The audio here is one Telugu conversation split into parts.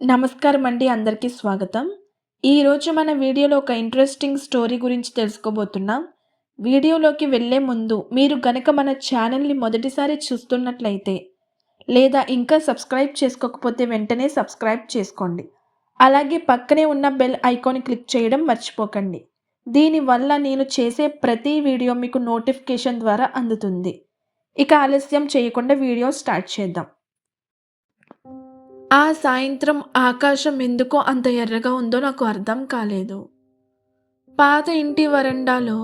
నమస్కారం అండి, అందరికీ స్వాగతం. ఈరోజు మన వీడియోలో ఒక ఇంట్రెస్టింగ్ స్టోరీ గురించి తెలుసుకోబోతున్నాం. వీడియోలోకి వెళ్ళే ముందు మీరు గనక మన ఛానల్ని మొదటిసారి చూస్తున్నట్లయితే లేదా ఇంకా సబ్స్క్రైబ్ చేసుకోకపోతే వెంటనే సబ్స్క్రైబ్ చేసుకోండి. అలాగే పక్కనే ఉన్న బెల్ ఐకాన్ క్లిక్ చేయడం మర్చిపోకండి. దీనివల్ల నేను చేసే ప్రతి వీడియో మీకు నోటిఫికేషన్ ద్వారా అందుతుంది. ఇక ఆలస్యం చేయకుండా వీడియో స్టార్ట్ చేద్దాం. ఆ సాయంత్రం ఆకాశం ఎందుకో అంత ఎర్రగా ఉందో నాకు అర్థం కాలేదు. పాత ఇంటి వరండాలో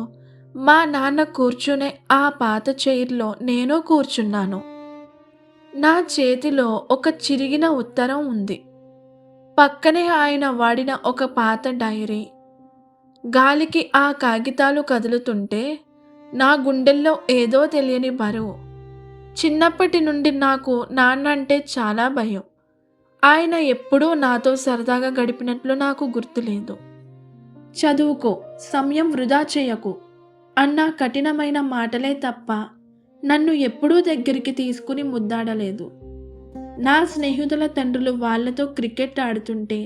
మా నాన్న కూర్చునే ఆ పాత చైర్లో నేను కూర్చున్నాను. నా చేతిలో ఒక చిరిగిన ఉత్తరం ఉంది. పక్కనే ఆయన వాడిన ఒక పాత డైరీ. గాలికి ఆ కాగితాలు కదులుతుంటే నా గుండెల్లో ఏదో తెలియని బరువు. చిన్నప్పటి నుండి నాకు నాన్న అంటే చాలా భయం. ఆయన ఎప్పుడూ నాతో సరదాగా గడిపినట్లు నాకు గుర్తులేదు. చదువుకో, సమయం వృధా చేయకు అన్న కఠినమైన మాటలే తప్ప నన్ను ఎప్పుడూ దగ్గరికి తీసుకుని ముద్దాడలేదు. నా స్నేహితుల తండ్రులు వాళ్లతో క్రికెట్ ఆడుతుంటే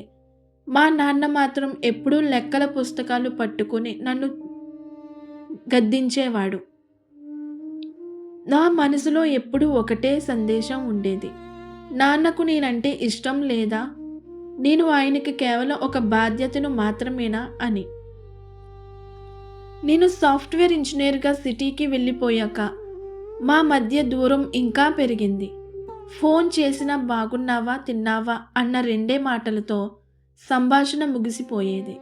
మా నాన్న మాత్రం ఎప్పుడూ లెక్కల పుస్తకాలు పట్టుకుని నన్ను గద్దించేవాడు. నా మనసులో ఎప్పుడూ ఒకటే సందేశం ఉండేది. నాన్నకు నేనంటే ఇష్టం లేదా? నేను ఆయనకి కేవలం ఒక బాధ్యతను మాత్రమేనా అని. నేను సాఫ్ట్వేర్ ఇంజనీర్గా సిటీకి వెళ్ళిపోయాక మా మధ్య దూరం ఇంకా పెరిగింది. ఫోన్ చేసినా బాగున్నావా, తిన్నావా అన్న రెండే మాటలతో సంభాషణ ముగిసిపోయేది.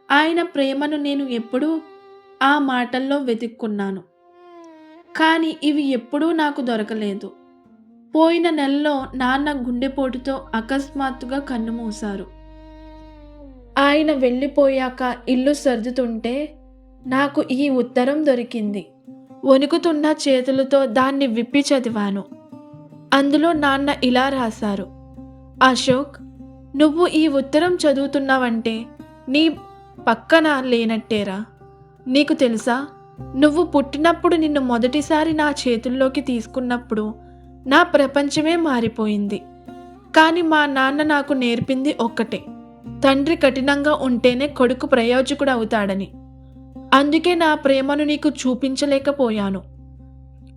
ఆయన ప్రేమను నేను ఎప్పుడూ ఆ మాటల్లో వెతుక్కున్నాను. కానీ ఇవి ఎప్పుడూ నాకు దొరకలేదు. పోయిన నెలలో నాన్న గుండెపోటుతో అకస్మాత్తుగా కన్నుమూశారు. ఆయన వెళ్ళిపోయాక ఇల్లు సర్దుతుంటే నాకు ఈ ఉత్తరం దొరికింది. వణుకుతున్న చేతులతో దాన్ని విప్పి చదివాను. అందులో నాన్న ఇలా రాశారు: అశోక్, నువ్వు ఈ ఉత్తరం చదువుతున్నావంటే నీ పక్కన లేనట్టేరా. నీకు తెలుసా, నువ్వు పుట్టినప్పుడు నిన్ను మొదటిసారి నా చేతుల్లోకి తీసుకున్నప్పుడు నా ప్రపంచమే మారిపోయింది. కానీ మా నాన్న నాకు నేర్పింది ఒక్కటే: తండ్రి కఠినంగా ఉంటేనే కొడుకు ప్రయోజకుడు అవుతాడని. అందుకే నా ప్రేమను నీకు చూపించలేకపోయాను.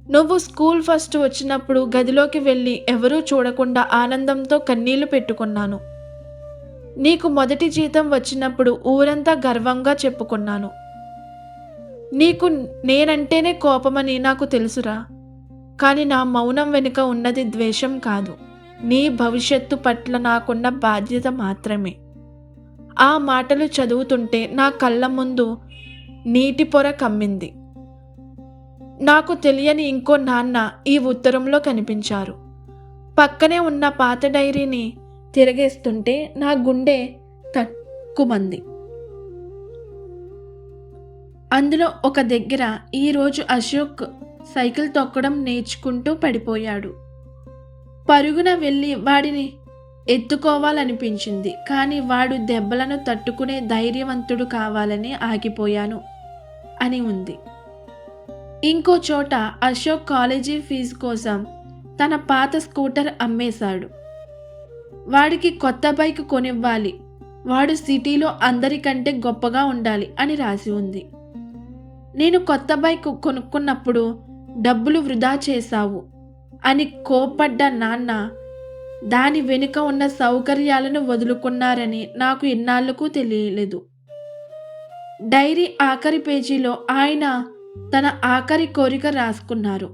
నువ్వు స్కూల్ ఫస్ట్ వచ్చినప్పుడు గదిలోకి వెళ్ళి ఎవరూ చూడకుండా ఆనందంతో కన్నీళ్లు పెట్టుకున్నాను. నీకు మొదటి జీతం వచ్చినప్పుడు ఊరంతా గర్వంగా చెప్పుకున్నాను. నీకు నేనంటేనే కోపమని నాకు తెలుసురా. కానీ నా మౌనం వెనుక ఉన్నది ద్వేషం కాదు, నీ భవిష్యత్తు పట్ల నాకున్న బాధ్యత మాత్రమే. ఆ మాటలు చదువుతుంటే నా కళ్ళ ముందు నీటి పొర కమ్మింది. నాకు తెలియని ఇంకో నాన్న ఈ ఉత్తరంలో కనిపించారు. పక్కనే ఉన్న పాత డైరీని తిరగేస్తుంటే నా గుండె తక్కుమంది. అందులో ఒక దగ్గర, ఈరోజు అశోక్ సైకిల్ తొక్కడం నేర్చుకుంటూ పడిపోయాడు. పరుగున వెళ్ళి వాడిని ఎత్తుకోవాలనిపించింది. కానీ వాడు దెబ్బలను తట్టుకునే ధైర్యవంతుడు కావాలని ఆగిపోయాను అని ఉంది. ఇంకో చోట అశోక్ కాలేజీ ఫీజు కోసం తన పాత స్కూటర్ అమ్మేశాడు. వాడికి కొత్త బైక్ కొనివ్వాలి, వాడు సిటీలో అందరికంటే గొప్పగా ఉండాలి అని రాసి ఉంది. నేను కొత్త బైక్ కొనుక్కున్నప్పుడు డబ్బులు వృధా చేశావు అని కోప్పడ్డ నాన్న దాని వెనుక ఉన్న సౌకర్యాలను వదులుకున్నారని నాకు ఇన్నాళ్లకు తెలియలేదు. డైరీ ఆఖరి పేజీలో ఆయన తన ఆఖరి కోరిక రాసుకున్నారు: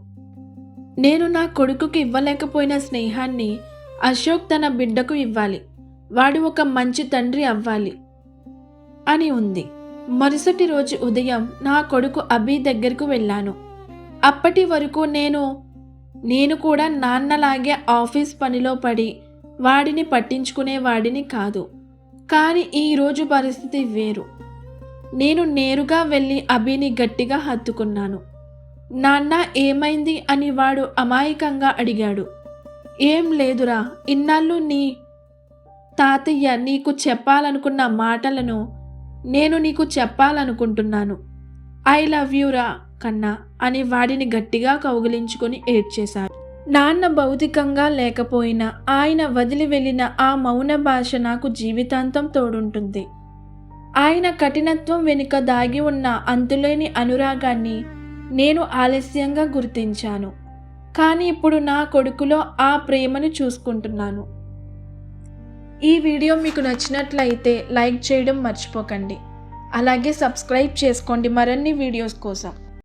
నేను నా కొడుకుకి ఇవ్వలేకపోయిన స్నేహాన్ని అశోక్ తన బిడ్డకు ఇవ్వాలి, వాడు ఒక మంచి తండ్రి అవ్వాలి అని ఉంది. మరుసటి రోజు ఉదయం నా కొడుకు అభి దగ్గరకు వెళ్ళాను. అప్పటి వరకు నేను కూడా నాన్నలాగే ఆఫీస్ పనిలో పడి వాడిని పట్టించుకునేవాడిని కాదు. కానీ ఈరోజు పరిస్థితి వేరు. నేను నేరుగా వెళ్ళి అభిని గట్టిగా హత్తుకున్నాను. నాన్న, ఏమైంది అని వాడు అమాయకంగా అడిగాడు. ఏం లేదురా, ఇన్నాళ్ళు నీ తాతయ్య నీకు చెప్పాలనుకున్న మాటలను నేను నీకు చెప్పాలనుకుంటున్నాను. ఐ లవ్ యూ రా కన్నా అని వాడిని గట్టిగా కౌగిలించుకొని ఏడ్చేశారు. నాన్న భౌతికంగా లేకపోయినా ఆయన వదిలి వెళ్ళిన ఆ మౌన భాష నాకు జీవితాంతం తోడుంటుంది. ఆయన కఠినత్వం వెనుక దాగి ఉన్న అంతులేని అనురాగాన్ని నేను ఆలస్యంగా గుర్తించాను. కానీ ఇప్పుడు నా కొడుకులో ఆ ప్రేమను చూసుకుంటున్నాను. ఈ వీడియో మీకు నచ్చినట్లయితే లైక్ చేయడం మర్చిపోకండి. అలాగే సబ్స్క్రైబ్ చేసుకోండి మరిన్ని వీడియోస్ కోసం.